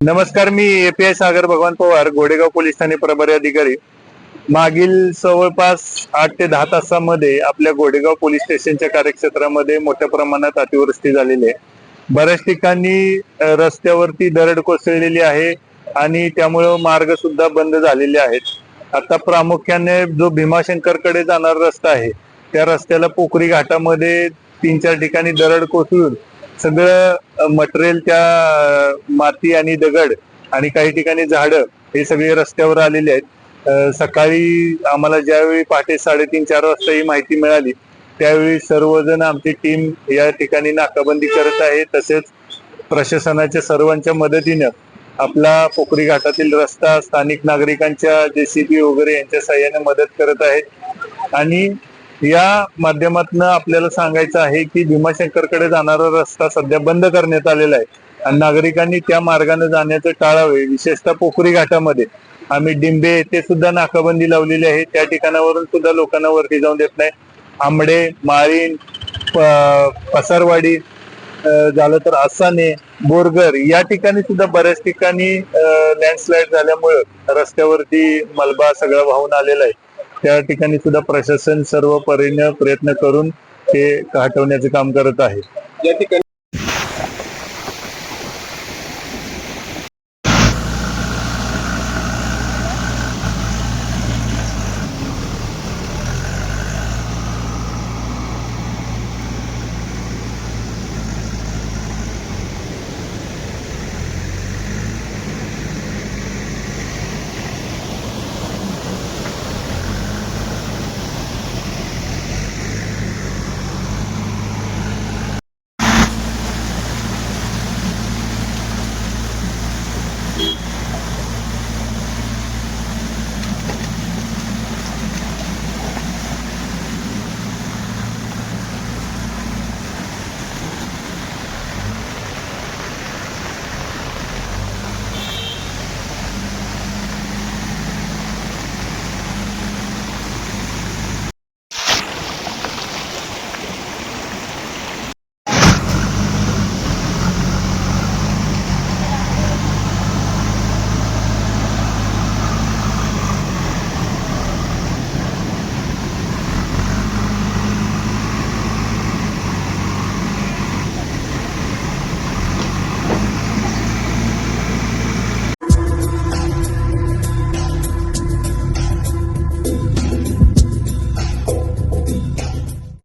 नमस्कार, मी API सागर भगवान Pawar, Godegaon police Thane प्रभारी अधिकारी। मागील जवळपास 8 ते 10 तासामध्ये आपल्या गोडेगाव पोलीस स्टेशनच्या कार्यक्षेत्रामध्ये मोठ्या प्रमाणात अतिवृष्टी झालेली आहे। बऱ्याच ठिकाणी रस्त्यावरती दरड कोसळलेली आहे आणि त्यामुळे मार्ग सुद्धा बंद झालेले आहेत। आता प्रामुख्याने जो भीमाशंकरकडे जाणारा रस्ता आहे त्या रस्त्याला पोखरी घाटामध्ये 3-4 ठिकाणी दरड कोसळून सगळं मटेरियल, त्या माती आणि दगड आणि काही ठिकाणी झाडं हे सगळे रस्त्यावर आलेले आहेत। सकाळी आम्हाला ज्यावेळी पहाटे 3:30-4 वाजता ही माहिती मिळाली त्यावेळी सर्वजण आमची टीम या ठिकाणी नाकाबंदी करत आहे। तसेच प्रशासनाच्या सर्वांच्या मदतीने आपला पोखरी घाटातील रस्ता स्थानिक नागरिकांच्या JCB वगैरे यांच्या सहाय्याने मदत करत आहेत। आणि या माध्यमातून आपल्याला सांगायचं आहे की भीमाशंकरकडे जाणारा रस्ता सध्या बंद करण्यात आलेला आहे आणि नागरिकांनी त्या मार्गाने जाण्याचं टाळावे। विशेषतः पोखरी घाटामध्ये आम्ही डिंबे येथे सुद्धा नाकाबंदी लावलेली आहे, त्या ठिकाणावरून सुद्धा लोकांना वरती जाऊन देत नाही। आंबडे, माळीण, पसारवाडी, झालं तर आसाने, बोरगर या ठिकाणी सुद्धा बऱ्याच ठिकाणी लँडस्लाइड झाल्यामुळे रस्त्यावरती मलबा सगळा वाहून आलेला आहे। त्या ठिकाणी सुद्धा प्रशासन सर्व परीने प्रयत्न करून ते हटवण्याचे काम करत आहे।